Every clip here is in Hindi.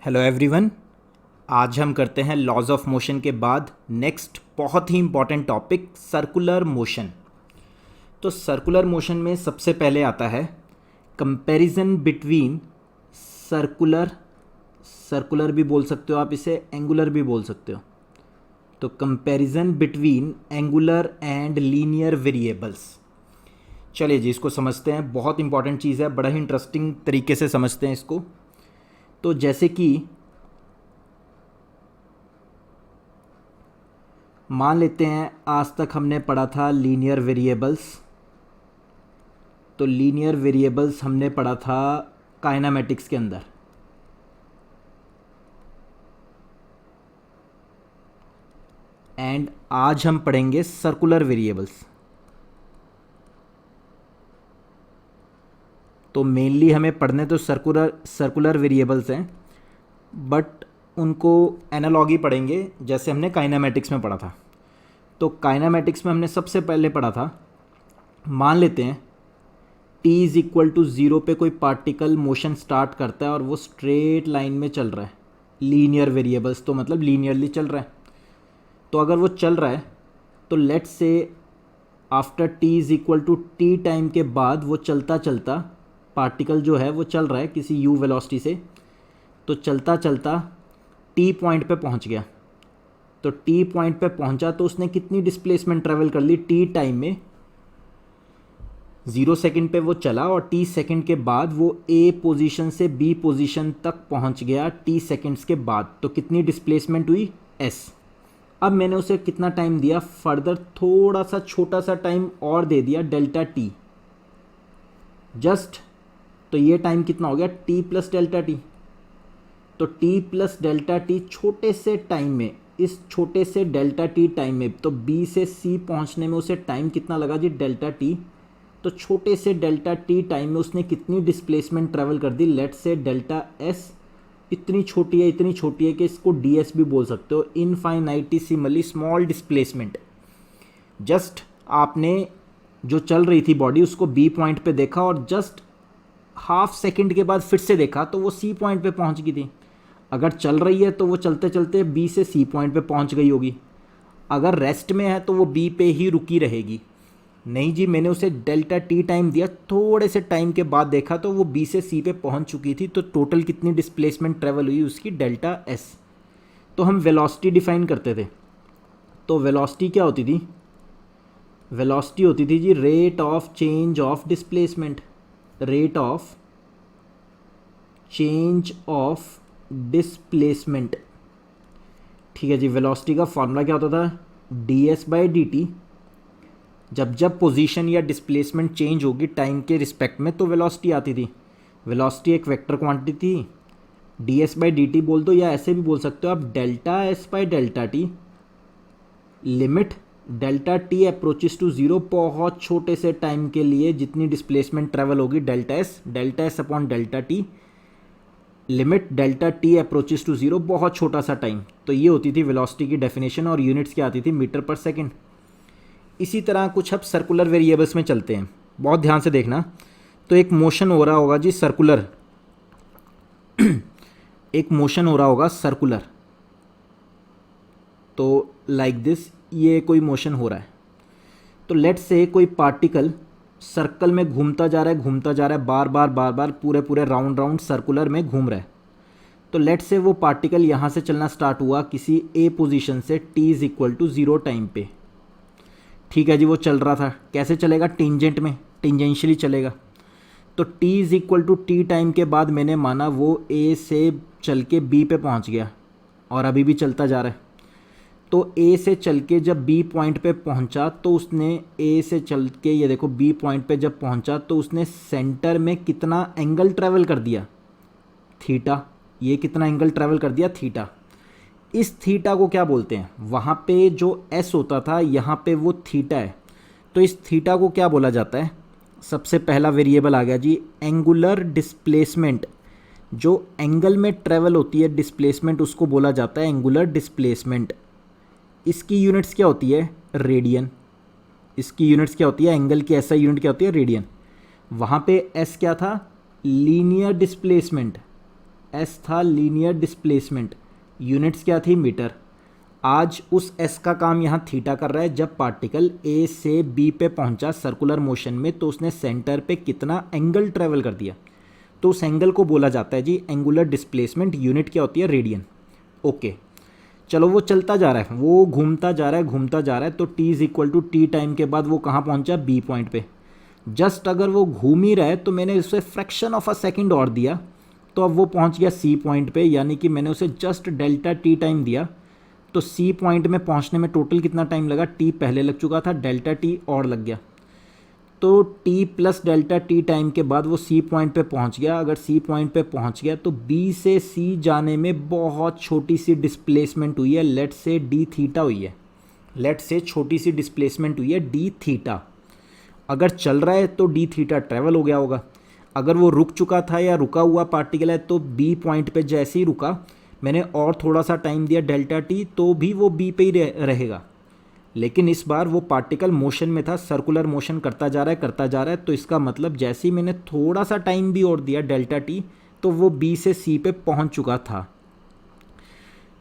Hello everyone. आज हम करते हैं लॉज ऑफ मोशन के बाद नेक्स्ट बहुत ही इम्पॉर्टेंट टॉपिक सर्कुलर मोशन। तो सर्कुलर मोशन में सबसे पहले आता है कंपैरिजन बिटवीन सर्कुलर, सर्कुलर भी बोल सकते हो आप, इसे एंगुलर भी बोल सकते हो। तो comparison between angular and linear variables. चलिए जी, इसको समझते हैं। बहुत इंपॉर्टेंट चीज़ है, बड़ा ही इंटरेस्टिंग तरीके से समझते हैं इसको। तो जैसे कि मान लेते हैं आज तक हमने पढ़ा था लीनियर वेरिएबल्स। तो लीनियर वेरिएबल्स हमने पढ़ा था काइनेमेटिक्स के अंदर। एंड आज हम पढ़ेंगे सर्कुलर वेरिएबल्स। तो मेनली हमें पढ़ने तो सर्कुलर वेरिएबल्स हैं, बट उनको एनालॉगी पढ़ेंगे जैसे हमने काइनेमेटिक्स में पढ़ा था। तो काइनेमेटिक्स में हमने सबसे पहले पढ़ा था, मान लेते हैं t इज़ इक्वल टू 0 पे कोई पार्टिकल मोशन स्टार्ट करता है और वो स्ट्रेट लाइन में चल रहा है। लीनियर वेरिएबल्स तो मतलब लीनियरली चल रहा है। तो अगर वो चल रहा है तो let's say after t is equal to t time के बाद वो चलता चलता पार्टिकल जो है वो चल रहा है किसी u वेलोसिटी से। तो चलता चलता t पॉइंट पे पहुंच गया। तो t पॉइंट पे पहुंचा तो उसने कितनी डिस्प्लेसमेंट ट्रेवल कर ली t टाइम में? 0 सेकंड पे वो चला और t सेकंड के बाद वो a पोजीशन से b पोजीशन तक पहुंच गया t सेकंड्स के बाद। तो कितनी डिस्प्लेसमेंट हुई? s। अब मैंने उसे कितना टाइम दिया? फर्दर थोड़ा सा छोटा सा टाइम और दे दिया, डेल्टा t जस्ट। तो ये टाइम कितना हो गया? t plus delta T. तो t प्लस डेल्टा टी छोटे से टाइम में, इस छोटे से डेल्टा टी टाइम में, तो b से c पहुंचने में उसे टाइम कितना लगा जी? Delta t। तो छोटे से डेल्टा टी टाइम में उसने कितनी डिस्प्लेसमेंट ट्रैवल कर दी? लेट से डेल्टा s इतनी छोटी है, इतनी छोटी है कि इसको ds भी बोल सकते हो, इनफाइनाइटिसिमली स्मॉल डिस्प्लेसमेंट। जस्ट आपने जो चल रही थी बॉडी उसको b पॉइंट पे देखा और जस्ट हाफ सेकंड के बाद फिर से देखा तो वो c पॉइंट पे पहुंच गई थी। अगर चल रही है तो वो चलते चलते b से c पॉइंट पे पहुंच गई होगी। अगर रेस्ट में है तो वो b पे ही रुकी रहेगी। नहीं जी, मैंने उसे डेल्टा टी टाइम दिया, थोड़े से टाइम के बाद देखा तो वो b से c पे पहुंच चुकी थी। तो टोटल कितनी डिस्प्लेसमेंट ट्रेवल हुई उसकी? Delta s। तो हम वेलोसिटी डिफाइन करते थे। तो वेलोसिटी क्या होती थी? वेलोसिटी होती थी जी rate of change of displacement. Rate of change of displacement. ठीक है जी। वेलोसिटी का फॉर्मूला क्या होता था? ds by d t. जब जब पोजीशन या डिस्प्लेसमेंट चेंज होगी टाइम के रिस्पेक्ट में तो वेलोसिटी आती थी। वेलोसिटी एक वेक्टर क्वांटिटी थी, ds बाई डी टी बोल दो, या ऐसे भी बोल सकते हो आप delta s by delta t. Limit delta t approaches to 0, बहुत छोटे से टाइम के लिए जितनी डिस्प्लेसमेंट ट्रेवल होगी delta s upon delta t. Limit delta t approaches to 0, बहुत छोटा सा टाइम। तो ये होती थी वेलोसिटी की डेफिनेशन और यूनिट्स क्या आती थी? Metre per second. इसी तरह कुछ अब सर्कुलर वेरिएबल्स में चलते हैं, बहुत ध्यान से देखना। तो एक मोशन हो रहा होगा जी सर्कुलर एक मोशन हो रहा होगा सर्कुलर। तो लाइक दिस, ये कोई मोशन हो रहा है। तो लेट्स से कोई पार्टिकल सर्कल में घूमता जा रहा है, घूमता जा रहा है, बार बार पूरे राउंड सर्कुलर में घूम रहा है। तो लेट्स से वो पार्टिकल यहाँ से चलना स्टार्ट हुआ किसी ए पोजीशन से t is equal to 0 time पे। ठीक है जी, वो चल रहा था। कैसे चलेगा? टेंजेंट में, टेंजेंशियली चलेगा। तो t is equal to t time के बाद मैंने माना वो a से चल के b पे पहुँच गया और अभी भी चलता जा रहा है। तो a से चल के जब b पॉइंट पे पहुंचा तो उसने a से चल के, ये देखो b पॉइंट पे जब पहुंचा तो उसने सेंटर में कितना एंगल ट्रैवल कर दिया? थीटा। ये कितना एंगल ट्रैवल कर दिया? थीटा। इस थीटा को क्या बोलते हैं? वहाँ पे जो s होता था यहाँ पे वो थीटा है। तो इस थीटा को क्या बोला जाता है? सबसे पहला वेरिएबल आ गया जी एंगुलर डिस्प्लेसमेंट। जो एंगल में ट्रैवल होती है डिस्प्लेसमेंट, उसको बोला जाता है एंगुलर डिस्प्लेसमेंट। इसकी यूनिट्स क्या होती है? रेडियन। इसकी यूनिट्स क्या होती है? एंगल की ऐसा यूनिट क्या होती है? रेडियन। वहाँ पे s क्या था? Linear displacement. एस था लीनियर डिस्प्लेसमेंट, यूनिट्स क्या थी मीटर। आज उस एस का काम यहाँ थीटा कर रहा है। जब पार्टिकल ए से बी पे पहुँचा सर्कुलर मोशन में तो उसने सेंटर पे कितना एंगल ट्रेवल कर दिया, तो उस एंगल को बोला जाता है जी एंगुलर डिस्प्लेसमेंट। यूनिट क्या होती है, रेडियन। ओके, चलो वो चलता जा रहा है, वो घूमता जा रहा है घूमता जा रहा है, तो t is equal to t time के बाद वो कहाँ पहुँचा, बी पॉइंट पे। जस्ट अगर वो घूम ही रहा है तो मैंने उसे फ्रैक्शन ऑफ अ सेकंड और दिया तो अब वो पहुँच गया सी पॉइंट पे, यानी कि मैंने उसे जस्ट डेल्टा टी टाइम दिया। तो सी पॉइंट में पहुँचने में टोटल कितना टाइम लगा, टी पहले लग चुका था, डेल्टा टी और लग गया, तो t plus delta T time के बाद वो सी पॉइंट पे पहुंच गया। अगर सी पॉइंट पे पहुंच गया तो b से c जाने में बहुत छोटी सी डिस्प्लेसमेंट हुई है, लेट से d थीटा हुई है, लेट से छोटी सी डिस्प्लेसमेंट हुई है d थीटा। अगर चल रहा है तो d थीटा ट्रेवल हो गया होगा। अगर वो रुक चुका था या रुका हुआ पार्टिकल है तो b पॉइंट पे जैसे ही रुका मैंने और थोड़ा सा टाइम दिया डेल्टा टी, तो भी वो b पे ही रहेगा। लेकिन इस बार वो पार्टिकल मोशन में था, सर्कुलर मोशन करता जा रहा है करता जा रहा है, तो इसका मतलब जैसे ही मैंने थोड़ा सा टाइम भी और दिया डेल्टा टी तो वो बी से सी पे पहुंच चुका था।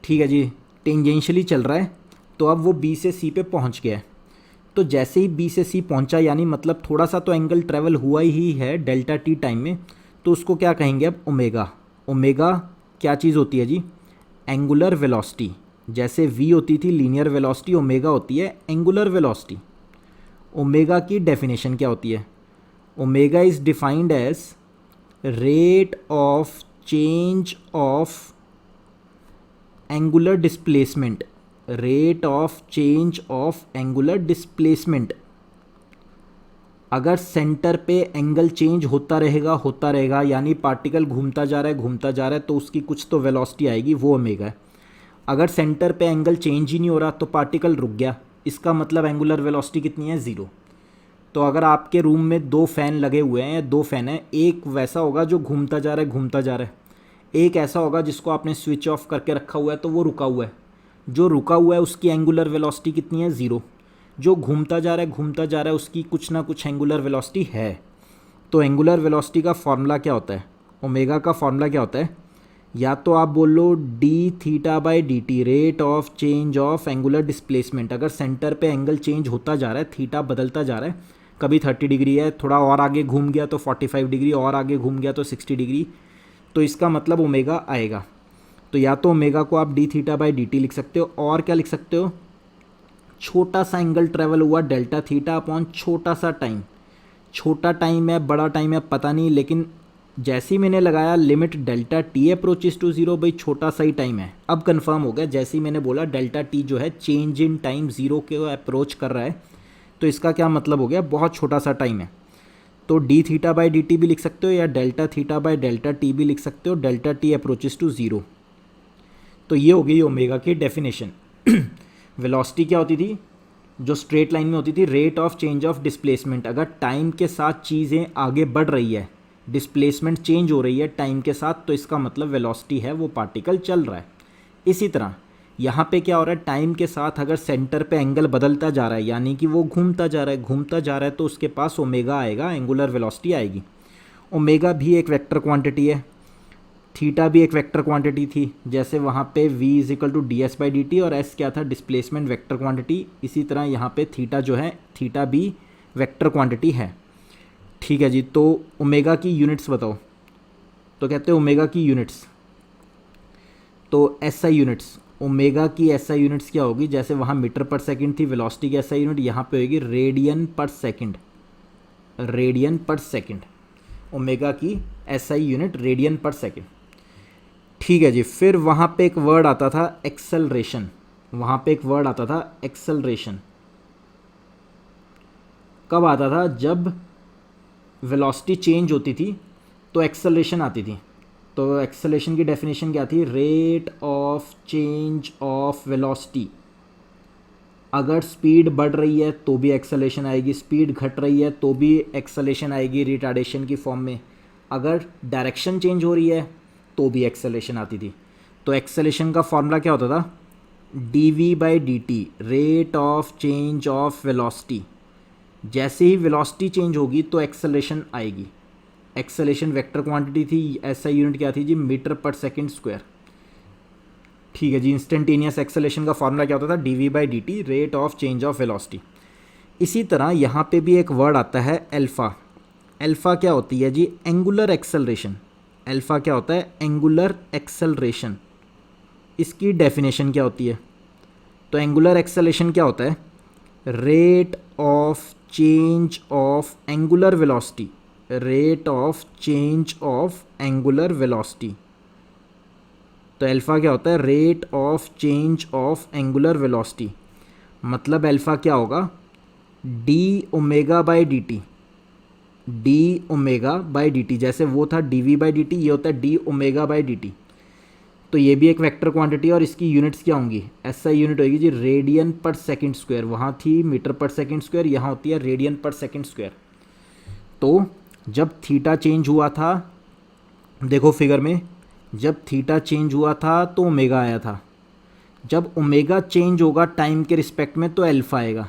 ठीक है जी, टेंजेंशियली चल रहा है तो अब वो बी से सी पे पहुंच गया है। तो जैसे ही बी से सी पहुंचा, यानी मतलब थोड़ा सा तो एंगल ट्रेवल हुआ ही है डेल्टा टी टाइम में, तो उसको क्या कहेंगे अब, ओमेगा। ओमेगा क्या चीज़ होती है जी, एंगुलर वेलोसिटी। जैसे v होती थी लीनियर वेलोसिटी, ओमेगा होती है एंगुलर वेलोसिटी। ओमेगा की डेफिनेशन क्या होती है, omega is defined as rate of change of angular displacement, rate of change of angular displacement. अगर सेंटर पे एंगल चेंज होता रहेगा, यानी पार्टिकल घूमता जा रहा है घूमता जा रहा है, तो उसकी कुछ तो वेलोसिटी आएगी, वो ओमेगा है। अगर सेंटर पे एंगल चेंज ही नहीं हो रहा तो पार्टिकल रुक गया, इसका मतलब एंगुलर वेलोसिटी कितनी है, ज़ीरो। तो अगर आपके रूम में दो फ़ैन लगे हुए हैं, दो फ़ैन हैं, एक वैसा होगा जो घूमता जा रहा है घूमता जा रहा है, एक ऐसा होगा जिसको आपने स्विच ऑफ करके रखा हुआ है तो वो रुका हुआ है। जो रुका हुआ है उसकी एंगुलर वेलोसिटी कितनी है, ज़ीरो। जो घूमता जा रहा है घूमता जा रहा है उसकी कुछ ना कुछ एंगुलर वेलोसिटी है। तो एंगुलर वेलोसिटी का फॉर्मूला क्या होता है, ओमेगा का फॉर्मूला क्या होता है, या तो आप बोल लो d theta by d t, rate of change of angular displacement. अगर सेंटर पे एंगल चेंज होता जा रहा है, थीटा बदलता जा रहा है, कभी 30 डिग्री है, थोड़ा और आगे घूम गया तो 45 डिग्री, और आगे घूम गया तो 60 डिग्री, तो इसका मतलब ओमेगा आएगा। तो या तो ओमेगा को आप D theta by d T लिख सकते हो, और क्या लिख सकते हो, छोटा सा एंगल ट्रेवल हुआ डेल्टा थीटा अपॉन छोटा सा टाइम। छोटा टाइम है बड़ा टाइम है पता नहीं, लेकिन जैसे ही मैंने लगाया limit delta t approaches to zero, भाई छोटा सा ही टाइम है। अब कंफर्म हो गया, जैसे ही मैंने बोला डेल्टा टी जो है चेंज इन टाइम ज़ीरो के अप्रोच कर रहा है, तो इसका क्या मतलब हो गया, बहुत छोटा सा टाइम है। तो d theta by d t भी लिख सकते हो या delta theta by delta t भी लिख सकते हो, delta t approaches to zero. तो ये हो गई ओमेगा की डेफिनेशन। वेलोसिटी क्या होती थी, जो स्ट्रेट लाइन में होती थी, rate of change of displacement. अगर टाइम के साथ चीज़ें आगे बढ़ रही है, डिस्प्लेसमेंट चेंज हो रही है टाइम के साथ, तो इसका मतलब वेलोसिटी है, वो पार्टिकल चल रहा है। इसी तरह यहाँ पे क्या हो रहा है, टाइम के साथ अगर सेंटर पे एंगल बदलता जा रहा है, यानी कि वो घूमता जा रहा है घूमता जा रहा है, तो उसके पास ओमेगा आएगा, एंगुलर वेलोसिटी आएगी। ओमेगा भी एक वेक्टर क्वांटिटी है, थीटा भी एक वेक्टर क्वांटिटी थी, जैसे वहाँ पे v is equal to d s by d t, और s क्या था, डिस्प्लेसमेंट वेक्टर क्वांटिटी। इसी तरह यहाँ पे थीटा जो है, थीटा भी वेक्टर क्वांटिटी है। ठीक है जी, तो ओमेगा की यूनिट्स बताओ, तो कहते हैं ओमेगा की यूनिट्स, तो एसआई यूनिट्स, ओमेगा की एसआई यूनिट्स क्या होगी, जैसे वहाँ मीटर पर सेकंड थी, वेलोसिटी की एसआई यूनिट यहाँ पे होगी radian per second, radian per second. Omega की SI unit radian per second. ठीक है जी, फिर वहाँ पे एक वर्ड आता था एक्सेलरेशन, वहाँ पे एक वर्ड आता था एक्सेलरेशन। कब आता था, जब वेलोसिटी चेंज होती थी तो एक्सेलरेशन आती थी। तो एक्सेलरेशन की डेफिनेशन क्या थी, rate of change of velocity. अगर स्पीड बढ़ रही है तो भी एक्सेलरेशन आएगी, स्पीड घट रही है तो भी एक्सेलरेशन आएगी रिटार्डेशन की फॉर्म में, अगर डायरेक्शन चेंज हो रही है तो भी एक्सेलरेशन आती थी। तो एक्सेलरेशन का फॉर्मूला क्या होता था, d v by d t, rate of change of velocity. जैसे ही वेलोसिटी चेंज होगी तो एक्सेलरेशन आएगी। एक्सेलेरेशन वेक्टर क्वांटिटी थी, एसआई यूनिट क्या थी जी, मीटर पर सेकंड स्क्वायर। ठीक है जी। इंस्टेंटेनियस एक्सेलेरेशन का फॉर्मूला क्या होता था, dv/dt, rate of change of velocity. इसी तरह यहाँ पे भी एक वर्ड आता है अल्फ़ा। अल्फ़ा क्या होती है जी, एंगुलर एक्सेलरेशन। अल्फ़ा क्या होता है, एंगुलर एक्सेलरेशन। इसकी डेफिनेशन क्या होती है, तो एंगुलर एक्सेलरेशन क्या होता है, rate of change of angular velocity, rate of change of angular velocity. तो अल्फ़ा क्या होता है, rate of change of angular velocity. मतलब अल्फ़ा क्या होगा, D omega by d T, D omega by d T. जैसे वो था dv/dt, ये होता है D omega by d T. तो ये भी एक वेक्टर क्वांटिटी है और इसकी यूनिट्स क्या होंगी, एसआई यूनिट होगी जी रेडियन पर सेकंड स्क्वायर। वहाँ थी मीटर पर सेकंड स्क्वायर, यहाँ होती है रेडियन पर सेकंड स्क्वायर। तो जब थीटा चेंज हुआ था, देखो फिगर में, जब थीटा चेंज हुआ था तो ओमेगा आया था। जब ओमेगा चेंज होगा टाइम के रिस्पेक्ट में तो अल्फ़ा आएगा।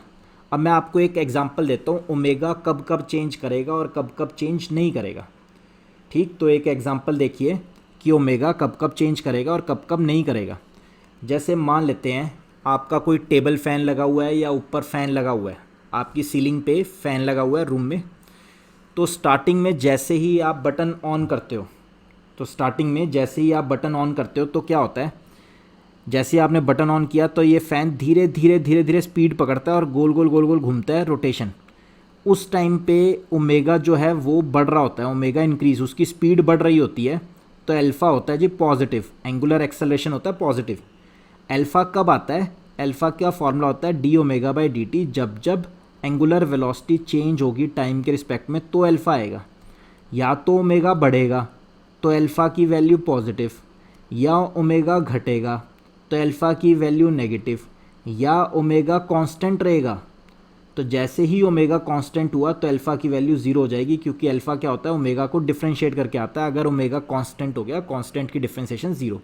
अब मैं आपको एक एग्जांपल देता हूँ, ओमेगा कब कब चेंज करेगा और कब कब चेंज नहीं करेगा। ठीक, तो एक एग्जांपल देखिए कि ओमेगा कब कब चेंज करेगा और कब कब नहीं करेगा। जैसे मान लेते हैं आपका कोई टेबल फ़ैन लगा हुआ है या ऊपर फ़ैन लगा हुआ है, आपकी सीलिंग पे फ़ैन लगा हुआ है रूम में। तो स्टार्टिंग में जैसे ही आप बटन ऑन करते हो, तो स्टार्टिंग में जैसे ही आप बटन ऑन करते हो तो क्या होता है, जैसे ही आपने बटन ऑन किया तो ये फ़ैन धीरे धीरे धीरे धीरे स्पीड पकड़ता है और गोल गोल गोल गोल घूमता है, रोटेशन। उस टाइम पे ओमेगा जो है वो बढ़ रहा होता है, ओमेगा इंक्रीज, उसकी स्पीड बढ़ रही होती है। तो अल्फ़ा होता है जी पॉजिटिव, एंगुलर एक्सेलरेशन होता है पॉजिटिव। अल्फ़ा कब आता है, अल्फ़ा का फॉर्मूला होता है D omega by d t. जब जब एंगुलर वेलोसिटी चेंज होगी टाइम के रिस्पेक्ट में तो अल्फ़ा आएगा। या तो ओमेगा बढ़ेगा तो अल्फ़ा की वैल्यू पॉजिटिव, या ओमेगा घटेगा तो अल्फ़ा की वैल्यू नेगेटिव, या ओमेगा कांस्टेंट रहेगा। तो जैसे ही ओमेगा कांस्टेंट हुआ तो अल्फ़ा की वैल्यू ज़ीरो हो जाएगी, क्योंकि अल्फ़ा क्या होता है, ओमेगा को डिफ्रेंशिएट करके आता है। अगर ओमेगा कांस्टेंट हो गया, कांस्टेंट की डिफ्रेंशिएशन ज़ीरो।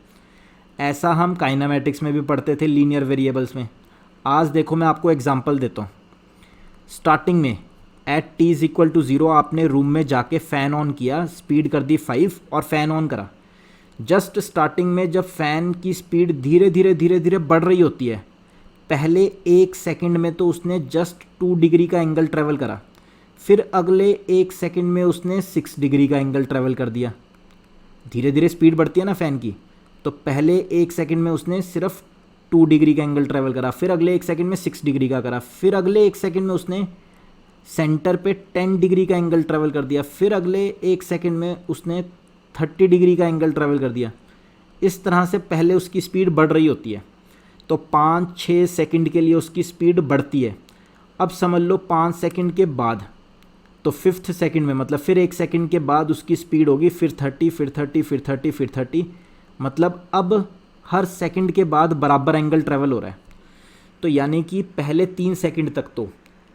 ऐसा हम काइनेमेटिक्स में भी पढ़ते थे, लीनियर वेरिएबल्स में। आज देखो मैं आपको एग्जांपल देता हूँ। स्टार्टिंग में at t is equal to zero आपने रूम में जाके फ़ैन ऑन किया, स्पीड कर दी 5 और फ़ैन ऑन करा। जस्ट स्टार्टिंग में जब फ़ैन की स्पीड धीरे धीरे धीरे धीरे बढ़ रही होती है, पहले 1 सेकंड में तो उसने जस्ट 2 डिग्री का एंगल ट्रैवल करा, फिर अगले 1 सेकंड में उसने 6 डिग्री का एंगल ट्रैवल कर दिया। धीरे धीरे स्पीड बढ़ती है ना फ़ैन की, तो पहले 1 सेकंड में उसने सिर्फ 2 डिग्री का एंगल ट्रैवल करा, फिर अगले 1 सेकंड में 6 डिग्री का करा, फिर अगले 1 सेकंड में उसने सेंटर पे 10 डिग्री का एंगल ट्रैवल कर दिया, फिर अगले 1 सेकंड में उसने 30 डिग्री का एंगल ट्रैवल कर दिया। इस तरह से पहले उसकी स्पीड बढ़ रही होती है, तो 5-6 सेकंड के लिए उसकी स्पीड बढ़ती है। अब समझ लो 5 सेकंड के बाद, तो 5th सेकंड में मतलब फिर 1 सेकंड के बाद उसकी स्पीड होगी फिर 30, फिर 30, फिर 30, फिर 30। मतलब अब हर सेकंड के बाद बराबर एंगल ट्रैवल हो रहा है। तो यानी कि पहले 3 सेकंड तक तो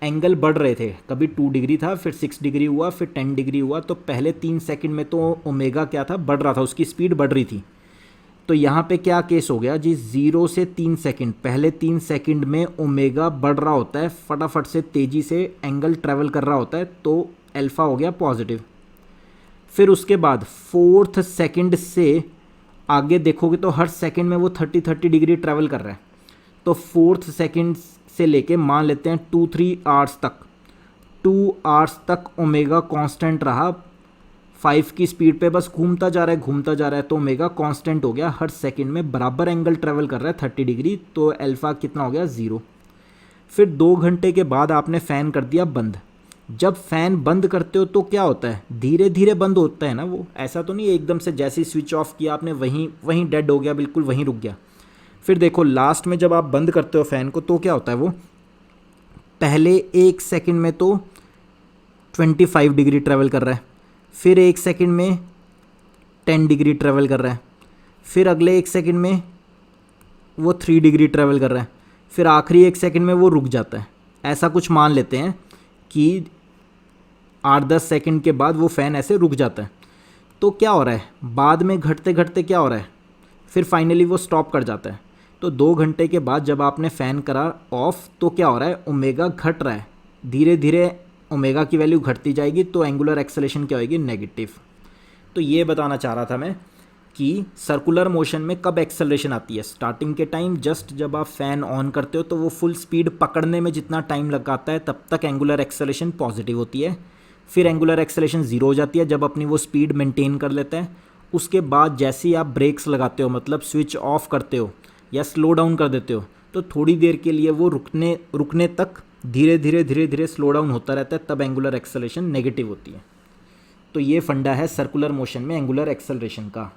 एंगल बढ़ रहे थे, कभी 2 डिग्री था, फिर 6 डिग्री हुआ, फिर 10 डिग्री हुआ। तो पहले 3 सेकंड में तो ओमेगा क्या था, बढ़ रहा था, उसकी स्पीड बढ़ रही थी। तो यहाँ पे क्या केस हो गया जी, 0 से 3 सेकंड, पहले 3 सेकंड में ओमेगा बढ़ रहा होता है, फटाफट से तेज़ी से एंगल ट्रैवल कर रहा होता है, तो अल्फ़ा हो गया पॉजिटिव। फिर उसके बाद 4th सेकंड से आगे देखोगे तो हर सेकंड में वो 30 डिग्री ट्रैवल कर रहा है। तो 4th सेकंड से लेके मान लेते हैं 2-3 आवर्स तक, 2 आवर्स तक ओमेगा कांस्टेंट रहा, 5 की स्पीड पे बस घूमता जा रहा है, घूमता जा रहा है। तो ओमेगा कांस्टेंट हो गया, हर सेकंड में बराबर एंगल ट्रैवल कर रहा है 30 डिग्री। तो अल्फ़ा कितना हो गया, 0। फिर 2 घंटे के बाद आपने फ़ैन कर दिया बंद। जब फ़ैन बंद करते हो तो क्या होता है, धीरे धीरे बंद होता है ना वो, ऐसा तो नहीं एकदम से जैसे ही स्विच ऑफ किया आपने वहीं डेड हो गया, बिल्कुल वहीं रुक गया। फिर देखो लास्ट में जब आप बंद करते हो फ़ैन को तो क्या होता है, वो पहले 1 सेकंड में तो 25 डिग्री ट्रैवल कर रहा है, फिर 1 सेकंड में 10 डिग्री ट्रैवल कर रहा है, फिर अगले 1 सेकंड में वो 3 डिग्री ट्रैवल कर रहा है, फिर आखिरी 1 सेकंड में वो रुक जाता है। ऐसा कुछ मान लेते हैं कि 8-10 सेकंड के बाद वो फ़ैन ऐसे रुक जाता है। तो क्या हो रहा है, बाद में घटते घटते क्या हो रहा है, फिर फाइनली वो स्टॉप कर जाता है। तो 2 घंटे के बाद जब आपने फ़ैन करा ऑफ तो क्या हो रहा है, ओमेगा घट रहा है, धीरे धीरे ओमेगा की वैल्यू घटती जाएगी तो एंगुलर एक्सेलरेशन क्या होगी, नेगेटिव। तो ये बताना चाह रहा था मैं कि सर्कुलर मोशन में कब एक्सेलरेशन आती है, स्टार्टिंग के टाइम, जस्ट जब आप फैन ऑन करते हो तो वो फुल स्पीड पकड़ने में जितना टाइम लगाता है तब तक एंगुलर एक्सेलरेशन पॉजिटिव होती है। फिर एंगुलर एक्सेलरेशन ज़ीरो हो जाती है जब अपनी वो स्पीड मेंटेन कर लेता है। उसके बाद जैसे ही आप ब्रेक्स लगाते हो, मतलब स्विच ऑफ करते हो या स्लो डाउन कर देते हो, तो थोड़ी देर के लिए वो रुकने तक धीरे धीरे स्लो डाउन होता रहता है, तब एंगुलर एक्सेलरेशन नेगेटिव होती है। तो ये फंडा है सर्कुलर मोशन में एंगुलर एक्सेलरेशन का।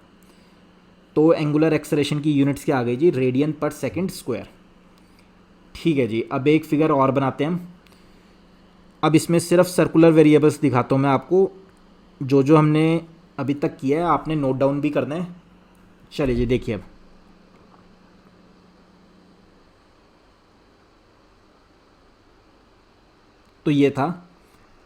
तो एंगुलर एक्सेलरेशन की यूनिट्स क्या आ गई जी, रेडियन पर सेकंड स्क्वायर। ठीक है जी, अब एक फिगर और बनाते हैं हम। अब इसमें सिर्फ सर्कुलर वेरिएबल्स दिखाता हूँ मैं आपको, जो जो हमने अभी तक किया है आपने नोट डाउन भी करना है। चलिए जी देखिए, अब तो ये था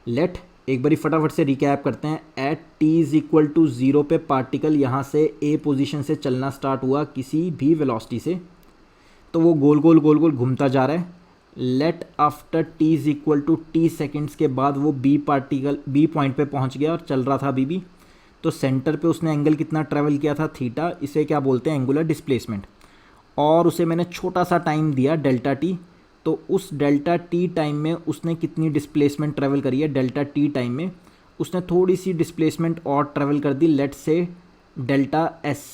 लेट, एक बारी फटाफट से रिकैप करते हैं। At t is equal to zero पे पार्टिकल यहाँ से ए पोजीशन से चलना स्टार्ट हुआ किसी भी वेलोसिटी से, तो वो गोल गोल घूमता जा रहा है। Let after t is equal to t seconds के बाद वो बी पॉइंट पे पहुँच गया और चल रहा था अभी भी। तो सेंटर पे उसने एंगल कितना ट्रैवल किया था, थीटा, इसे क्या बोलते हैं, एंगुलर डिस्प्लेसमेंट। और उसे मैंने छोटा सा टाइम दिया डेल्टा टी, तो उस डेल्टा टी टाइम में उसने कितनी डिस्प्लेसमेंट ट्रैवल करी है, डेल्टा टी टाइम में उसने थोड़ी सी डिस्प्लेसमेंट और ट्रैवल कर दी, लेट से डेल्टा एस,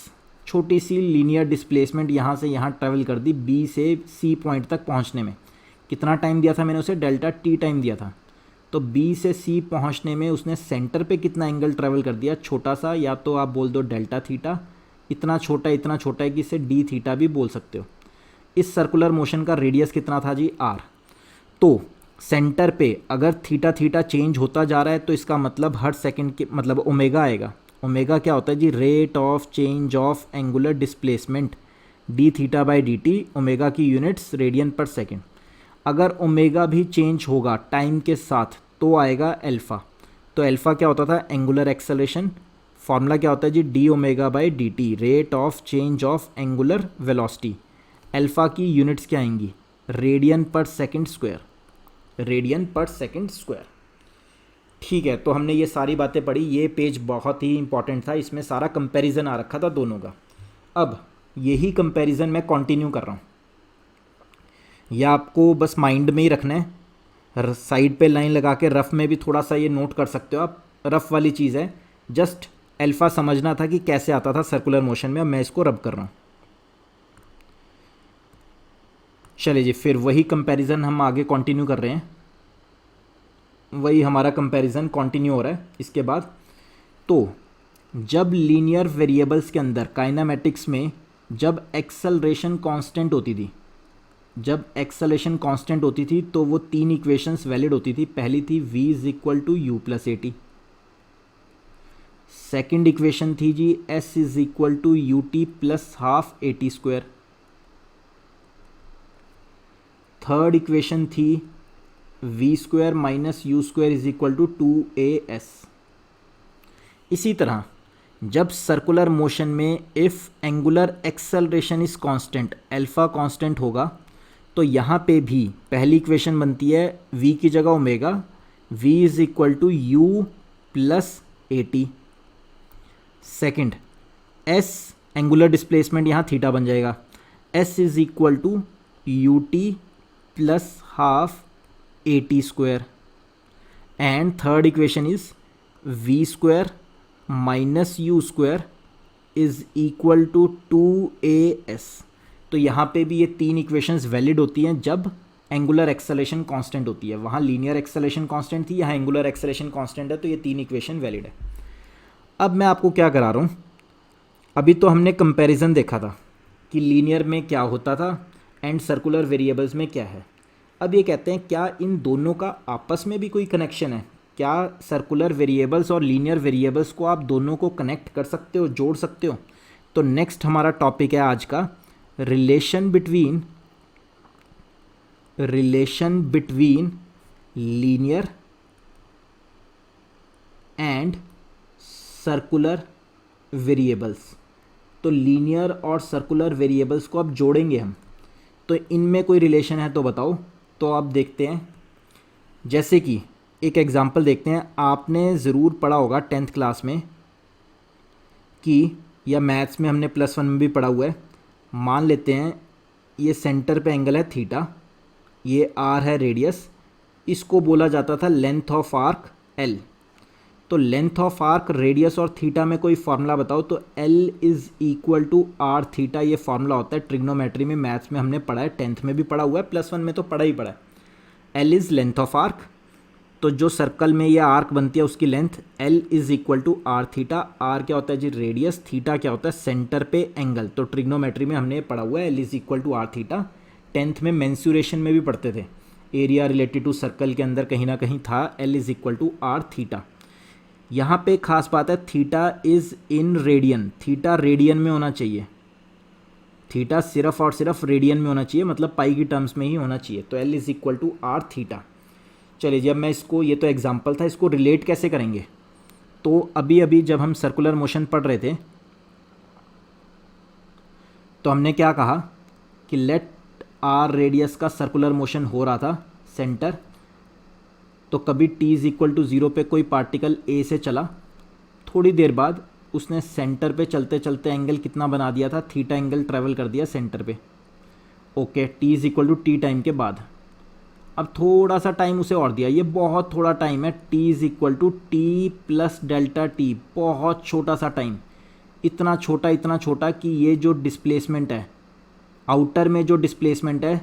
छोटी सी लीनियर डिस्प्लेसमेंट यहाँ से यहाँ ट्रैवल कर दी बी से सी पॉइंट तक पहुँचने में। कितना टाइम दिया था मैंने उसे, डेल्टा टी टाइम दिया था। तो बी से सी पहुँचने में उसने सेंटर पे कितना एंगल ट्रैवल कर दिया, छोटा सा, या तो आप बोल दो डेल्टा थीटा, इतना छोटा है कि इसे डी थीटा भी बोल सकते हो। इस सर्कुलर मोशन का रेडियस कितना था जी, आर। तो सेंटर पे अगर थीटा थीटा चेंज होता जा रहा है तो इसका मतलब हर सेकंड के मतलब ओमेगा आएगा। ओमेगा क्या होता है जी, rate of change of angular displacement, d theta by d t, omega की यूनिट्स रेडियन पर सेकेंड। अगर ओमेगा भी चेंज होगा टाइम के साथ तो आएगा अल्फ़ा। तो अल्फ़ा क्या होता था, एंगुलर एक्सेलरेशन। फॉर्मूला क्या होता है जी, d omega by d t, rate of change of angular velocity. Alpha की यूनिट्स क्या आएंगी, radian per second square, radian per second square. ठीक है, तो हमने ये सारी बातें पढ़ी। ये पेज बहुत ही इंपॉर्टेंट था, इसमें सारा कंपैरिजन आ रखा था दोनों का। अब यही कंपैरिजन मैं कंटिन्यू कर रहा हूँ, यह आपको बस माइंड में ही रखना है। साइड पे लाइन लगा के रफ में भी थोड़ा सा ये नोट कर सकते हो आप, रफ वाली चीज़ है। जस्ट अल्फ़ा समझना था कि कैसे आता था सर्कुलर मोशन में, अब मैं इसको रब कर रहा हूँ। चलिए जी, फिर वही कंपैरिजन हम आगे कंटिन्यू कर रहे हैं, वही हमारा कंपैरिजन कंटिन्यू हो रहा है इसके बाद। तो जब लीनियर वेरिएबल्स के अंदर काइनेमेटिक्स में जब एक्सेलरेशन कांस्टेंट होती थी, जब एक्सेलरेशन कांस्टेंट होती थी तो वो तीन इक्वेशंस वैलिड होती थी। पहली थी v is equal to u plus a t, second equation थी जी s is equal to u t plus half a t square, third equation थी v square minus u square is equal to 2as। इसी तरह जब सर्कुलर मोशन में if angular acceleration is constant, alpha constant होगा, तो यहाँ पे भी पहली इक्वेशन बनती है v की जगह omega, v is equal to u plus a t. Second s angular displacement यहाँ थीटा बन जाएगा, s is equal to u t plus half a t square. And third equation is v square minus u square is equal to 2as। तो यहाँ पे भी ये तीन इक्वेशंस वैलिड होती हैं जब एंगुलर एक्सेलरेशन कांस्टेंट होती है। वहाँ लीनियर एक्सेलरेशन कांस्टेंट थी, यहाँ एंगुलर एक्सेलरेशन कांस्टेंट है, तो ये तीन इक्वेशन वैलिड है। अब मैं आपको क्या करा रहा हूँ, अभी तो हमने कंपैरिजन देखा था कि लीनियर में क्या होता था एंड सर्कुलर वेरिएबल्स में क्या है। अब ये कहते हैं क्या इन दोनों का आपस में भी कोई कनेक्शन है, क्या सर्कुलर वेरिएबल्स और लीनियर वेरिएबल्स को आप दोनों को कनेक्ट कर सकते हो, जोड़ सकते हो। तो नेक्स्ट हमारा टॉपिक है आज का relation between linear and circular variables. तो लीनियर और सर्कुलर वेरिएबल्स को अब जोड़ेंगे हम, तो इनमें कोई रिलेशन है तो बताओ। तो आप देखते हैं, जैसे कि एक एग्जांपल देखते हैं। आपने ज़रूर पढ़ा होगा 10th क्लास में कि, या मैथ्स में हमने +1 में भी पढ़ा हुआ है। मान लेते हैं ये सेंटर पे एंगल है थीटा, ये आर है रेडियस, इसको बोला जाता था लेंथ ऑफ आर्क एल। तो लेंथ ऑफ आर्क, रेडियस और थीटा में कोई फार्मूला बताओ। तो L is equal to r theta, ये फार्मूला होता है ट्रिग्नोमेट्री में, मैथ्स में हमने पढ़ा है, 10th में भी पढ़ा हुआ है, +1 में तो पढ़ा ही पढ़ा है। L is length of arc, तो जो सर्कल में ये आर्क बनती है उसकी length L is equal to r theta. R क्या होता है जी रेडियस, थीटा क्या होता है सेंटर पे एंगल। तो ट्रिग्नोमेट्री में हमने पढ़ा हुआ है L is equal to r theta. 10th में मेंसुरेशन में भी पढ़ते थे, एरिया रिलेटेड टू सर्कल के अंदर कहीं ना कहीं था L is equal to r theta. यहाँ पे खास बात है, theta is in radian, theta radian में होना चाहिए, थीटा सिर्फ और सिर्फ रेडियन में होना चाहिए, मतलब पाई की टर्म्स में ही होना चाहिए। तो L is equal to r theta. चलिए जब मैं इसको, ये तो एग्जांपल था, इसको रिलेट कैसे करेंगे। तो अभी अभी जब हम सर्कुलर मोशन पढ़ रहे थे तो हमने क्या कहा कि लेट आर रेडियस का सर्कुलर मोशन हो रहा था सेंटर। तो कभी t इज़ इक्वल टू 0 पे कोई पार्टिकल A से चला, थोड़ी देर बाद उसने सेंटर पे चलते चलते एंगल कितना बना दिया था, थीटा एंगल ट्रैवल कर दिया सेंटर पे। Okay, t is equal to t time के बाद अब थोड़ा सा टाइम उसे और दिया, ये बहुत थोड़ा टाइम है, t is equal to t plus delta t, बहुत छोटा सा टाइम, इतना छोटा कि ये जो डिस्प्लेसमेंट है आउटर में, जो डिस्प्लेसमेंट है,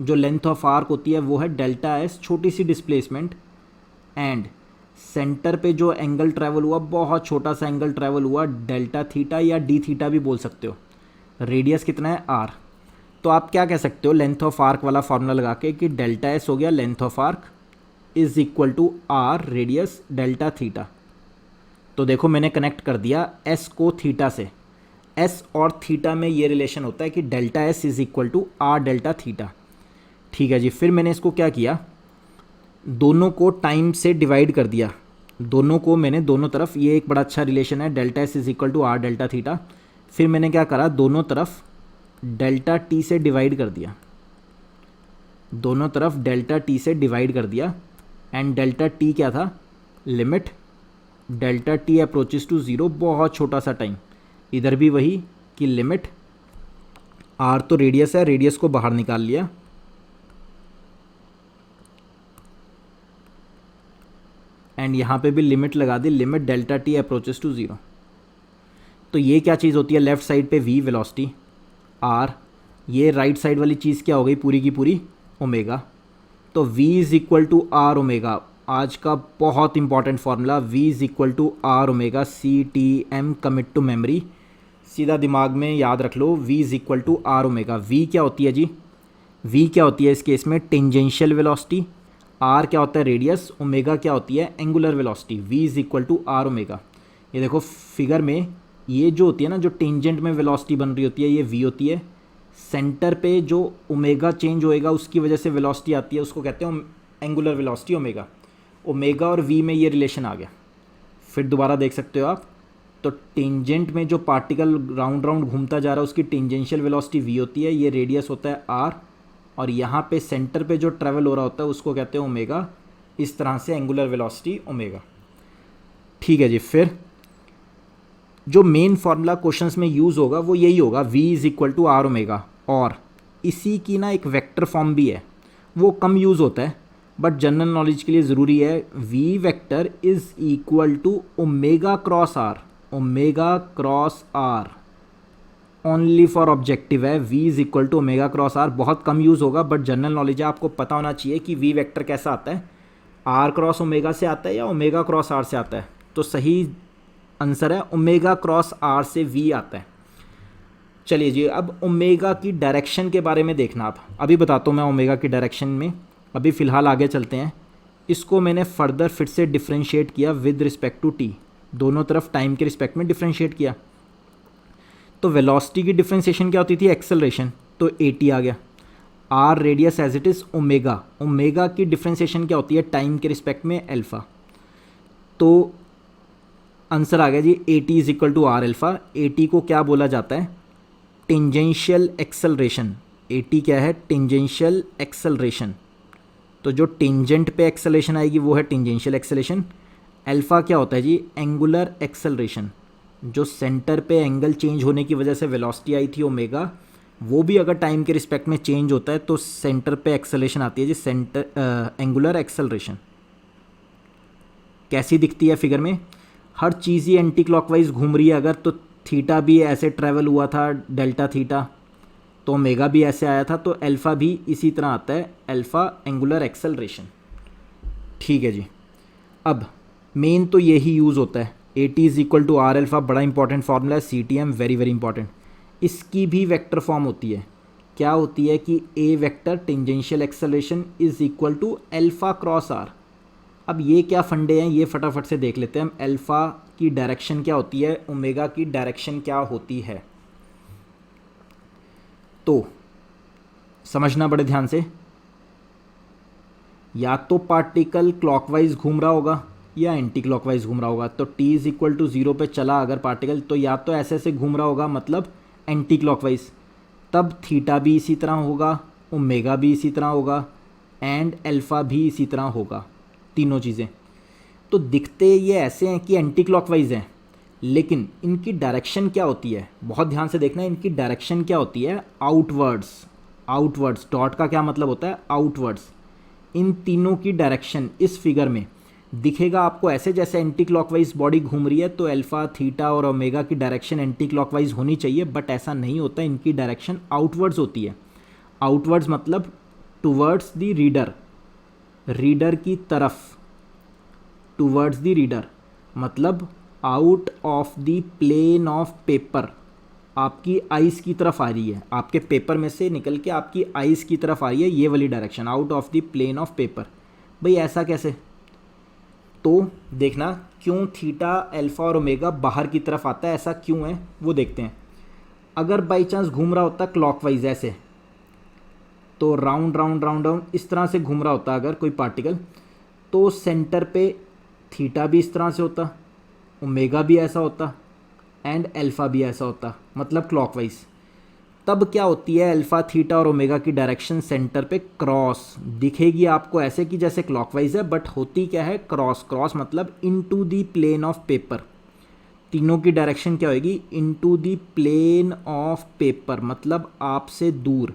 जो लेंथ ऑफ आर्क होती है वो है डेल्टा एस, छोटी सी डिस्प्लेसमेंट, एंड सेंटर पे जो एंगल ट्रैवल हुआ बहुत छोटा सा एंगल ट्रैवल हुआ डेल्टा थीटा या डी थीटा भी बोल सकते हो। रेडियस कितना है आर, तो आप क्या कह सकते हो लेंथ ऑफ आर्क वाला फार्मूला लगा के कि डेल्टा एस हो गया length of arc is equal to r radius delta theta. तो देखो मैंने कनेक्ट कर दिया एस को थीटा से, एस और थीटा में ये रिलेशन होता है कि delta s is equal to r delta theta. ठीक है जी, फिर मैंने इसको क्या किया, दोनों को टाइम से डिवाइड कर दिया, दोनों को मैंने दोनों तरफ, ये एक बड़ा अच्छा रिलेशन है delta s is equal to r delta theta. फिर मैंने क्या करा, दोनों तरफ डेल्टा टी से डिवाइड कर दिया, दोनों तरफ डेल्टा टी से डिवाइड कर दिया, एंड डेल्टा टी क्या था, limit delta t approaches to 0, बहुत छोटा सा टाइम। इधर भी वही कि लिमिट आर तो रेडियस है, रेडियस को बाहर निकाल लिया, एंड यहाँ पे भी लिमिट लगा दी, limit delta t approaches to 0। तो ये क्या चीज़ होती है, लेफ्ट साइड पे v वेलोसिटी आर, ये राइट साइड वाली चीज़ क्या हो गई पूरी की पूरी ओमेगा। तो v is equal to r omega, आज का बहुत important formula, v is equal to r omega, CTM commit to memory, सीधा दिमाग में याद रख लो, v is equal to r omega. v क्या होती है जी, v क्या होती है इस केस में टेंजेंशियल वेलोसिटी, r क्या होता है रेडियस, ओमेगा क्या होती है angular velocity, v is equal to r omega. ये देखो फिगर में ये जो होती है ना, जो टेंजेंट में वेलोसिटी बन रही होती है ये v होती है, सेंटर पे जो ओमेगा चेंज होएगा उसकी वजह से वेलोसिटी आती है, उसको कहते हैं एंगुलर वेलोसिटी ओमेगा। ओमेगा और v में ये रिलेशन आ गया। फिर दोबारा देख सकते हो आप, तो टेंजेंट में जो पार्टिकल राउंड राउंड घूमता जा रहा है उसकी टेंजेंशियल वेलोसिटी v होती है, ये रेडियस होता है r, और यहाँ पे सेंटर पे जो ट्रैवल हो रहा होता है उसको कहते हैं ओमेगा। इस तरह से एंगुलर वेलोसिटी ओमेगा। ठीक है जी, फिर जो मेन फार्मूला क्वेश्चंस में यूज़ होगा वो यही होगा, v is equal to r omega, और इसी की ना एक वेक्टर फॉर्म भी है, वो कम यूज़ होता है बट जनरल नॉलेज के लिए ज़रूरी है। v vector is equal to omega cross r, omega cross r, only for objective है, v is equal to omega cross r, बहुत कम यूज़ होगा बट जनरल नॉलेज है, आपको पता होना चाहिए कि v वेक्टर कैसा आता है, r क्रॉस ओमेगा से आता है या ओमेगा क्रॉस r से आता है। तो सही आंसर है ओमेगा क्रॉस r से v आता है। चलिए जी, अब ओमेगा की डायरेक्शन के बारे में देखना आप, अभी बताता हूँ मैं ओमेगा की डायरेक्शन में, अभी फ़िलहाल आगे चलते हैं। इसको मैंने फर्दर फिर से डिफ्रेंशिएट किया विद रिस्पेक्ट टू t, दोनों तरफ टाइम के रिस्पेक्ट में डिफ्रेंशिएट किया। तो वेलोसिटी की डिफ्रेंशिएशन क्या होती थी, एक्सेलरेशन, तो at आ गया, r radius as it is omega, omega की डिफ्रेंशिएशन क्या होती है टाइम के रिस्पेक्ट में अल्फ़ा। तो आंसर आ गया जी at is equal to r alpha. at को क्या बोला जाता है, टेंजेंशियल एक्सेलरेशन। at क्या है, टेंजेंशियल एक्सेलरेशन। तो जो टेंजेंट पे एक्सेलरेशन आएगी वो है टेंजेंशियल एक्सेलरेशन। अल्फ़ा क्या होता है जी? Angular acceleration. जो सेंटर पे एंगल चेंज होने की वजह से वेलोसिटी आई थी ओमेगा, वो भी अगर टाइम के रिस्पेक्ट में चेंज होता है तो सेंटर पे एक्सेलरेशन आती है जी, सेंटर एंगुलर एक्सेलरेशन। कैसी दिखती है फिगर में? हर चीज़ ही एंटी क्लॉकवाइज घूम रही है अगर, तो थीटा भी ऐसे ट्रेवल हुआ था डेल्टा थीटा, तो ओमेगा भी ऐसे आया था, तो अल्फ़ा भी इसी तरह आता है, अल्फ़ा एंगुलर एक्सेलरेशन। ठीक है जी। अब मेन तो यही यूज़ होता है, a t is equal to r alpha, बड़ा इंपॉर्टेंट फार्मूला है, C T M very very important. इसकी भी वेक्टर फॉर्म होती है। क्या होती है कि a vector tangential acceleration is equal to alpha cross r. अब ये क्या फंडे हैं, ये फटाफट से देख लेते हैं हम। अल्फ़ा की डायरेक्शन क्या होती है, ओमेगा की डायरेक्शन क्या होती है, तो समझना बड़े ध्यान से। या तो पार्टिकल क्लॉकवाइज घूम रहा होगा या एंटी क्लॉकवाइज घूम रहा होगा। तो t इज़ इक्वल टू 0 पे चला अगर पार्टिकल, तो या तो ऐसे घूम रहा होगा मतलब एंटी क्लॉकवाइज, तब थीटा भी इसी तरह होगा, ओमेगा भी इसी तरह होगा, एंड अल्फ़ा भी इसी तरह होगा, तीनों चीज़ें। तो दिखते ये ऐसे हैं कि एंटी क्लॉकवाइज हैं, लेकिन इनकी डायरेक्शन क्या होती है, बहुत ध्यान से देखना, इनकी डायरेक्शन क्या होती है, आउटवर्ड्स। आउटवर्ड्स, डॉट का क्या मतलब होता है, आउटवर्ड्स। इन तीनों की डायरेक्शन इस फिगर में दिखेगा आपको ऐसे, जैसे एंटी क्लॉकवाइज बॉडी घूम रही है तो अल्फ़ा थीटा और ओमेगा की डायरेक्शन एंटी क्लॉकवाइज होनी चाहिए, बट ऐसा नहीं होता, इनकी डायरेक्शन आउटवर्ड्स होती है। आउटवर्ड्स मतलब टुवर्ड्स द रीडर, रीडर की तरफ, टुवर्ड्स द रीडर मतलब out of the plane of paper, आपकी आइज़ की तरफ आ रही है, आपके पेपर में से निकल के आपकी आइज़ की तरफ आ रही है, ये वाली direction, out of the plane of paper. भाई ऐसा कैसे? तो देखना क्यों थीटा अल्फ़ा और ओमेगा बाहर की तरफ आता है, ऐसा क्यों है वो देखते हैं। अगर बाई चांस घूम रहा होता क्लॉकवाइज ऐसे, तो राउंड राउंड राउंड राउंड इस तरह से घूम रहा होता अगर कोई पार्टिकल, तो सेंटर पे थीटा भी इस तरह से होता, ओमेगा भी ऐसा होता, एंड अल्फ़ा भी ऐसा होता, मतलब क्लॉकवाइज। तब क्या होती है, अल्फ़ा थीटा और ओमेगा की डायरेक्शन सेंटर पे क्रॉस दिखेगी आपको ऐसे कि जैसे क्लॉकवाइज है, बट होती क्या है, क्रॉस। क्रॉस मतलब into the plane of paper. तीनों की डायरेक्शन क्या होगी, into the plane of paper, मतलब आपसे दूर,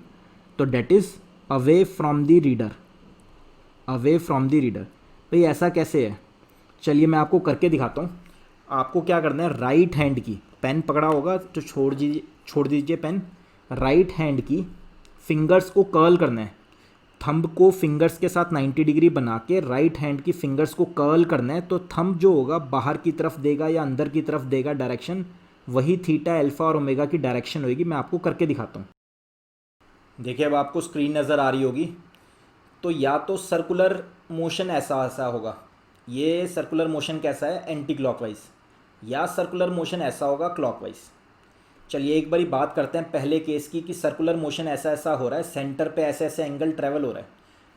तो that is away from the reader, away from the reader. भाई ऐसा कैसे है, चलिए मैं आपको करके दिखाता हूँ। आपको क्या करना है, राइट हैंड की, पेन पकड़ा होगा तो छोड़ दीजिए पेन, राइट हैंड की फिंगर्स को कर्ल करना है, थंब को फिंगर्स के साथ 90 डिग्री बना के राइट हैंड की फिंगर्स को कर्ल करना है, तो थंब जो होगा बाहर की तरफ देगा या अंदर की तरफ देगा डायरेक्शन, वही थीटा अल्फ़ा और ओमेगा की डायरेक्शन होगी। मैं आपको करके दिखाता हूँ। देखिए अब आपको स्क्रीन नज़र आ रही होगी, तो या तो सर्कुलर मोशन ऐसा ऐसा होगा, ये सर्कुलर मोशन कैसा है, एंटी क्लॉकवाइज, या सर्कुलर मोशन ऐसा होगा क्लॉकवाइज। चलिए एक बारी बात करते हैं पहले केस की, कि सर्कुलर मोशन ऐसा ऐसा हो रहा है, सेंटर पे ऐसे ऐसे एंगल ट्रेवल हो रहा है।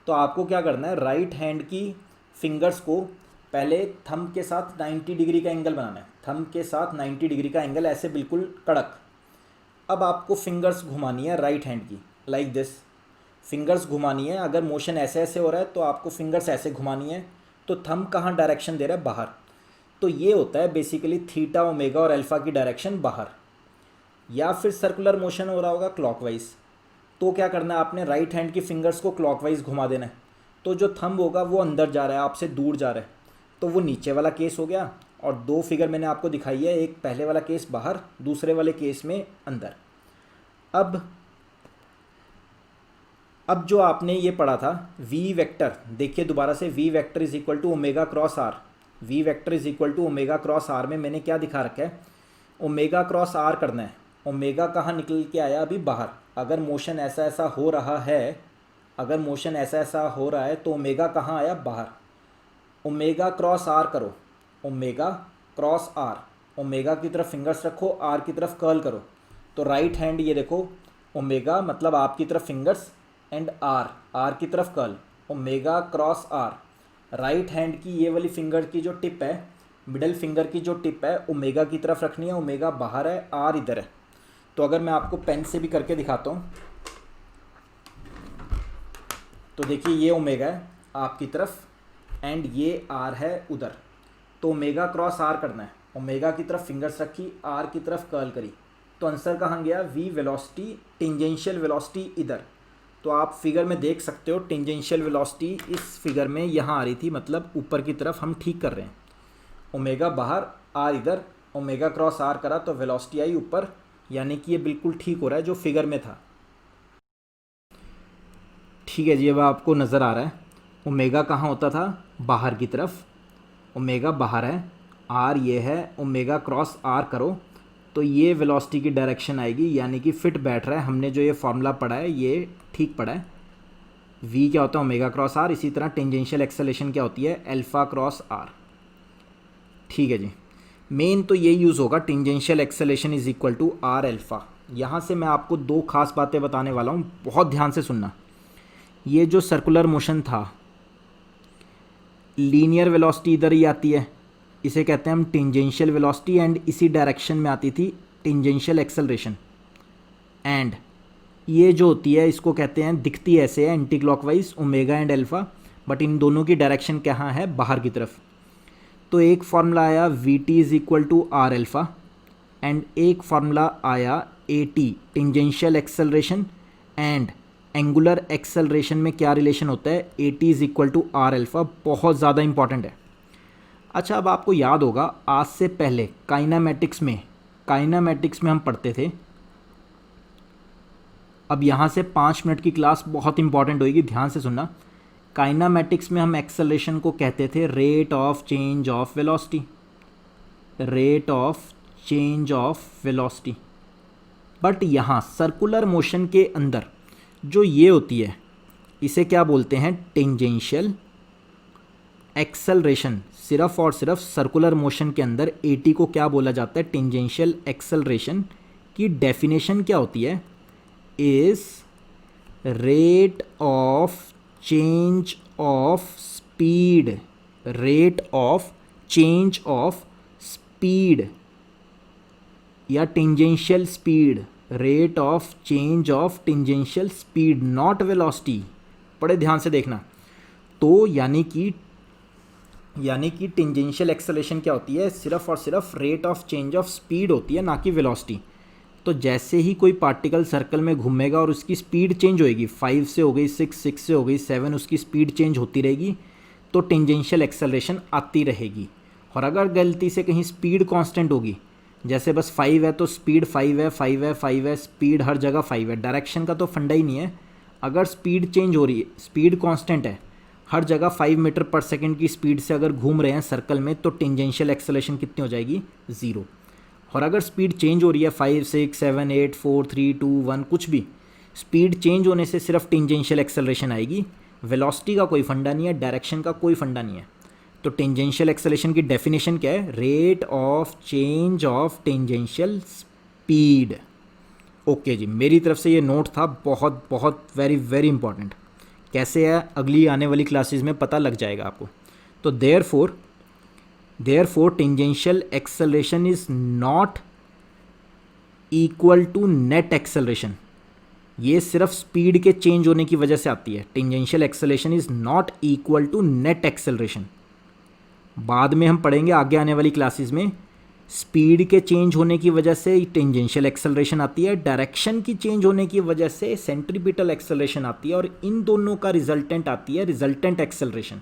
तो आपको क्या करना है, राइट हैंड की फिंगर्स को पहले थंब के साथ 90 डिग्री का एंगल बनाना है, थंब के साथ 90 डिग्री का एंगल, ऐसे बिल्कुल कड़क। अब आपको फिंगर्स घुमानी है राइट हैंड की, लाइक दिस, फिंगर्स घुमानी है। अगर मोशन ऐसे ऐसे हो रहा है तो आपको फिंगर्स ऐसे घुमानी है, तो थंब कहाँ डायरेक्शन दे रहा है, बाहर। तो ये होता है बेसिकली थीटा ओमेगा और अल्फ़ा की डायरेक्शन बाहर। या फिर सर्कुलर मोशन हो रहा होगा क्लॉकवाइज, तो क्या करना है, आपने राइट हैंड की फिंगर्स को क्लॉकवाइज घुमा देना है, तो जो थंब होगा वो अंदर जा रहा है, आपसे दूर जा रहा है, तो वो नीचे वाला केस हो गया। और दो फिगर मैंने आपको दिखाई है, एक पहले वाला केस बाहर, दूसरे वाले केस में अंदर। अब जो आपने ये पढ़ा था v वेक्टर, देखिए दोबारा से, v vector is equal to omega cross r, v vector is equal to omega cross r में मैंने क्या दिखा रखा है, ओमेगा क्रॉस आर करना है। ओमेगा कहाँ निकल के आया, अभी बाहर। अगर मोशन ऐसा ऐसा हो रहा है, अगर मोशन ऐसा ऐसा हो रहा है तो ओमेगा कहाँ आया, बाहर। ओमेगा क्रॉस आर करो, ओमेगा क्रॉस आर, ओमेगा की तरफ फिंगर्स रखो, आर की तरफ कर्ल करो, तो राइट हैंड ये देखो, ओमेगा मतलब आपकी तरफ फिंगर्स, एंड आर की तरफ curl, omega cross r. Right hand की ये वाली फिंगर की जो टिप है, मिडल फिंगर की जो टिप है, ओमेगा की तरफ रखनी है, ओमेगा बाहर है, आर इधर है। तो अगर मैं आपको पेन से भी करके दिखाता हूँ, तो देखिए ये ओमेगा है, आपकी तरफ एंड ये आर है उधर, तो ओमेगा क्रॉस आर करना है। ओमेगा की तरफ फिंगर्स रखी, आर की तरफ कर्ल करी, तो आंसर कहाँ गया, वी वेलोसिटी, टेंजेंशियल वेलोसिटी इधर। तो आप फिगर में देख सकते हो टेंजेंशियल वेलोसिटी इस फिगर में यहाँ आ रही थी, मतलब ऊपर की तरफ हम ठीक कर रहे हैं। ओमेगा बाहर, आर इधर, ओमेगा क्रॉस आर करा तो वेलोसिटी आई ऊपर, यानी कि ये बिल्कुल ठीक हो रहा है जो फिगर में था। ठीक है जी, अब आपको नज़र आ रहा है ओमेगा कहाँ होता था, बाहर की तरफ। ओमेगा बाहर है, आर ये है, ओमेगा क्रॉस आर करो तो ये वेलोसिटी की डायरेक्शन आएगी, यानी कि फिट बैठ रहा है। हमने जो ये फार्मूला पढ़ा है ये ठीक पढ़ा है। v क्या होता है, ओमेगा क्रॉस आर। इसी तरह टेंजेंशियल एक्सेलेरेशन क्या होती है, अल्फा क्रॉस आर। ठीक है जी, मेन तो ये यूज़ होगा, tangential acceleration is equal to r alpha. यहाँ से मैं आपको दो खास बातें बताने वाला हूँ, बहुत ध्यान से सुनना। ये जो सर्कुलर मोशन था, लीनियर वेलोसिटी इधर ही आती है, इसे कहते हैं हम टेंजेंशियल वेलोसिटी, एंड इसी डायरेक्शन में आती थी टेंजेंशियल एक्सेलरेशन। एंड ये जो होती है इसको कहते हैं, दिखती ऐसे है anti clockwise, omega and alpha, but in दोनों की डायरेक्शन कहाँ है, बाहर की तरफ। तो एक फार्मूला आया v t is equal to r alpha, and एक फार्मूला आया a t, tangential acceleration and angular acceleration में क्या रिलेशन होता है, a t is equal to r alpha. बहुत ज़्यादा इंपॉर्टेंट है। अच्छा, अब आपको याद होगा आज से पहले काइनामेटिक्स में हम पढ़ते थे। अब यहाँ से 5 मिनट की क्लास बहुत इंपॉर्टेंट होगी, ध्यान से सुनना। काइनामेटिक्स में हम एक्सेलरेशन को कहते थे rate of change of velocity, rate of change of velocity. But यहाँ सर्कुलर मोशन के अंदर जो ये होती है इसे क्या बोलते हैं, टेंजेंशियल एक्सेलरेशन। सिर्फ और सिर्फ सर्कुलर मोशन के अंदर एटी को क्या बोला जाता है, टेंजेंशियल एक्सेलरेशन की डेफिनेशन क्या होती है, is rate of change of speed, rate of change of speed या tangential speed, rate of change of tangential speed, not velocity. बड़े ध्यान से देखना। तो यानी कि टेंजेंशियल एक्सेलरेशन क्या होती है, सिर्फ और सिर्फ rate of change of speed होती है, ना कि वेलोसिटी। तो जैसे ही कोई पार्टिकल सर्कल में घूमेगा और उसकी स्पीड चेंज होएगी, 5 से हो गई 6, 6 से हो गई 7, उसकी स्पीड चेंज होती रहेगी, तो टेंजेंशियल एक्सेलरेशन आती रहेगी। और अगर गलती से कहीं स्पीड कांस्टेंट होगी, जैसे बस 5 है तो स्पीड 5 है, 5 है, 5 है, स्पीड हर जगह 5 है, डायरेक्शन का तो फंडा ही नहीं है। अगर स्पीड चेंज हो रही है, स्पीड कांस्टेंट है, हर जगह 5 मीटर पर सेकंड की स्पीड से अगर घूम रहे हैं सर्कल में, तो टेंजेंशियल एक्सेलरेशन कितनी हो जाएगी, 0। और अगर स्पीड चेंज हो रही है 5, 6, 7, 8, 4, 3, 2, 1, कुछ भी, स्पीड चेंज होने से सिर्फ टेंजेंशियल एक्सेलरेशन आएगी। वेलोसिटी का कोई फंडा नहीं है, डायरेक्शन का कोई फंडा नहीं है। तो टेंजेंशियल एक्सेलरेशन की डेफिनेशन क्या है, rate of change of tangential speed. Okay जी, मेरी तरफ से ये नोट था, बहुत बहुत वेरी वेरी इंपॉर्टेंट। कैसे है अगली आने वाली क्लासेस में पता लग जाएगा आपको। तो therefore tangential acceleration is not equal to net acceleration. ये सिर्फ स्पीड के चेंज होने की वजह से आती है। Tangential acceleration is not equal to net acceleration. बाद में हम पढ़ेंगे आगे आने वाली क्लासेस में, स्पीड के चेंज होने की वजह से टेंजेंशियल एक्सेलरेशन आती है, डायरेक्शन की चेंज होने की वजह से सेंट्रीपिटल एक्सेलरेशन आती है, और इन दोनों का रिजल्टेंट आती है रिजल्टेंट एक्सेलरेशन।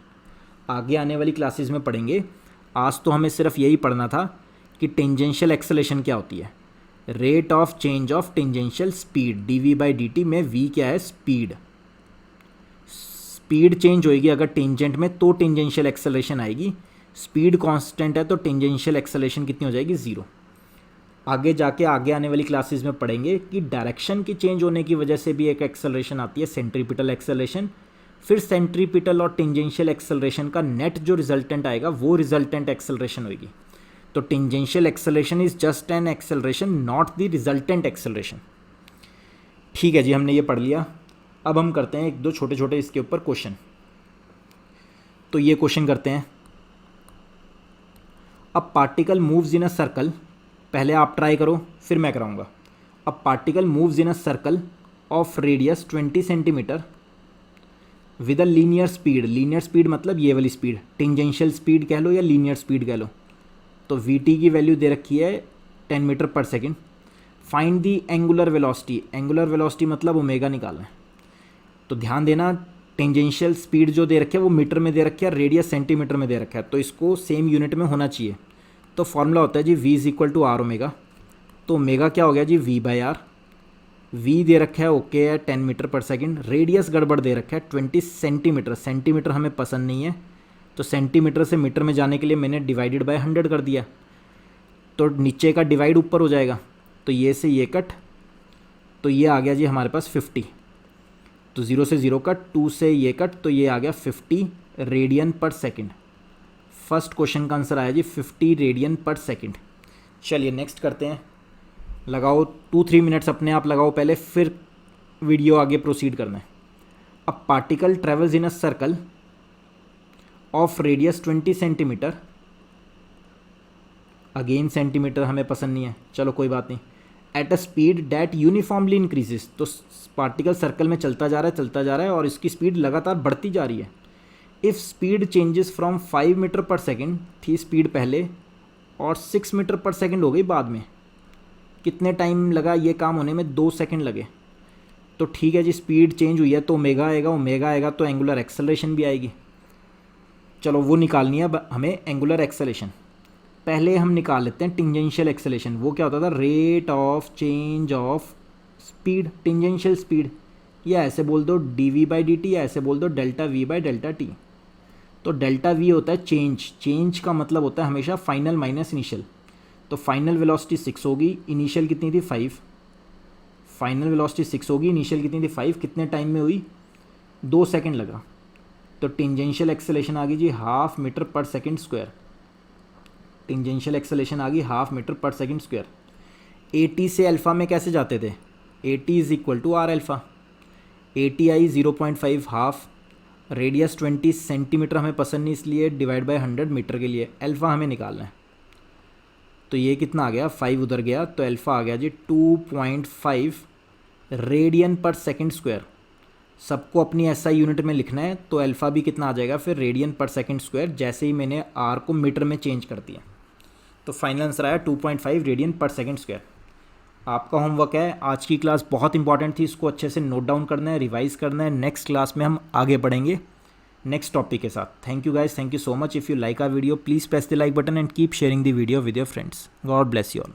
आगे आने वाली क्लासेस में पढ़ेंगे। आज तो हमें सिर्फ यही पढ़ना था कि टेंजेंशियल एक्सेलरेशन क्या होती है, rate of change of tangential speed, dv/dt में v क्या है, स्पीड। स्पीड चेंज होएगी अगर टेंजेंट में, तो टेंजेंशियल एक्सेलरेशन आएगी। स्पीड कांस्टेंट है तो टेंजेंशियल एक्सेलरेशन कितनी हो जाएगी, 0। आगे जाके आगे आने वाली क्लासेस में पढ़ेंगे कि डायरेक्शन की चेंज होने की वजह से भी एक एक्सेलरेशन आती है, सेंट्रीपिटल एक्सेलरेशन। फिर सेंट्रीपिटल और टेंजेंशियल एक्सेलरेशन का नेट जो रिजल्टेंट आएगा वो रिजल्टेंट एक्सेलरेशन होगी। तो tangential acceleration is just an acceleration, not the resultant acceleration. ठीक है जी, हमने ये पढ़ लिया। अब हम करते हैं एक दो छोटे छोटे इसके ऊपर क्वेश्चन। तो ये क्वेश्चन करते हैं। अब particle moves in a circle, पहले आप ट्राई करो फिर मैं कराऊंगा। अब particle moves in a circle of radius 20 centimetre with a linear speed मतलब ये वाली स्पीड, टेंजेंशियल स्पीड कह लो या लीनियर स्पीड कह लो। तो वी टी की वैल्यू दे रखी है 10 metre per second. Find the angular velocity मतलब ओमेगा निकालना है। तो ध्यान देना, टेंजेंशियल स्पीड जो दे रखी है वो मीटर में दे रखी है, रेडियस सेंटीमीटर में दे रखा है, तो इसको सेम यूनिट में होना चाहिए। तो फॉर्मूला होता है जी v is equal to r omega. तो ओमेगा क्या हो गया जी v बाई आर। v दे रखा है ओके है 10 मीटर पर सेकेंड, रेडियस गड़बड़ दे रखा है 20 सेंटीमीटर, सेंटीमीटर हमें पसंद नहीं है, तो सेंटीमीटर से मीटर में जाने के लिए मैंने डिवाइडेड बाय 100 कर दिया, तो नीचे का डिवाइड ऊपर हो जाएगा, तो ये से ये कट, तो ये आ गया जी हमारे पास 50। तो 0 से 0 कट, 2 से ये कट, तो ये आ गया 50 radian per second. First question का आंसर आया जी 50 रेडियन पर सेकेंड। चलिए नेक्स्ट करते हैं। लगाओ 2-3 मिनट्स अपने आप लगाओ पहले, फिर वीडियो आगे प्रोसीड करना है। A particle travels in a circle of radius 20 centimetre, again centimetre हमें पसंद नहीं है, चलो कोई बात नहीं। At a speed that uniformly increases, तो पार्टिकल सर्कल में चलता जा रहा है और इसकी स्पीड लगातार बढ़ती जा रही है। If speed changes from 5 metre per second थी स्पीड पहले और 6 मीटर पर सेकेंड हो गई बाद में, कितने टाइम लगा ये काम होने में? 2 सेकेंड लगे। तो ठीक है जी, स्पीड चेंज हुई है तो ओमेगा आएगा तो एंगुलर एक्सेलरेशन भी आएगी। चलो वो निकालनी है अब हमें एंगुलर एक्सेलरेशन। पहले हम निकाल लेते हैं टेंजेंशियल एक्सेलरेशन। वो क्या होता था? Rate of change of speed, tangential speed, या ऐसे बोल दो dv/dt, या ऐसे बोल दो डेल्टा v/Δt। तो डेल्टा v होता है चेंज का मतलब होता है हमेशा फाइनल माइनस इनिशियल। तो फाइनल वेलोसिटी 6 होगी, इनिशियल कितनी थी 5। फाइनल वेलोसिटी 6 होगी, इनिशियल कितनी थी 5, कितने टाइम में हुई? 2 सेकेंड लगा। तो टेंजेंशियल एक्सेलरेशन आ गई जी 1/2 metre per second square. Tangential acceleration आ गई 1/2 metre per second square. AT से अल्फ़ा में कैसे जाते थे? AT is equal to r alpha. AT आई 0.5 हाफ, रेडियस 20 सेंटीमीटर हमें पसंद नहीं इसलिए डिवाइड बाय 100 मीटर के लिए अल्फ़ा हमें निकालना है। तो ये कितना आ गया? 5 उधर गया तो अल्फ़ा आ गया जी 2.5 रेडियन पर सेकेंड स्क्वायर। सबको अपनी SI यूनिट में लिखना है, तो अल्फ़ा भी कितना आ जाएगा फिर? रेडियन पर सेकेंड स्क्वायर, जैसे ही मैंने R को मीटर में चेंज कर दिया। तो फाइनल आंसर आया 2.5 रेडियन पर सेकेंड स्क्वायर। आपका होमवर्क है, आज की क्लास बहुत इंपॉर्टेंट थी, इसको अच्छे से नोट डाउन करना है, रिवाइज करना है। नेक्स्ट क्लास में हम आगे बढ़ेंगे नेक्स्ट टॉपिक के साथ। Thank you guys, thank you so much. If you like our video please press the like button and keep sharing the video with your friends. God bless you all.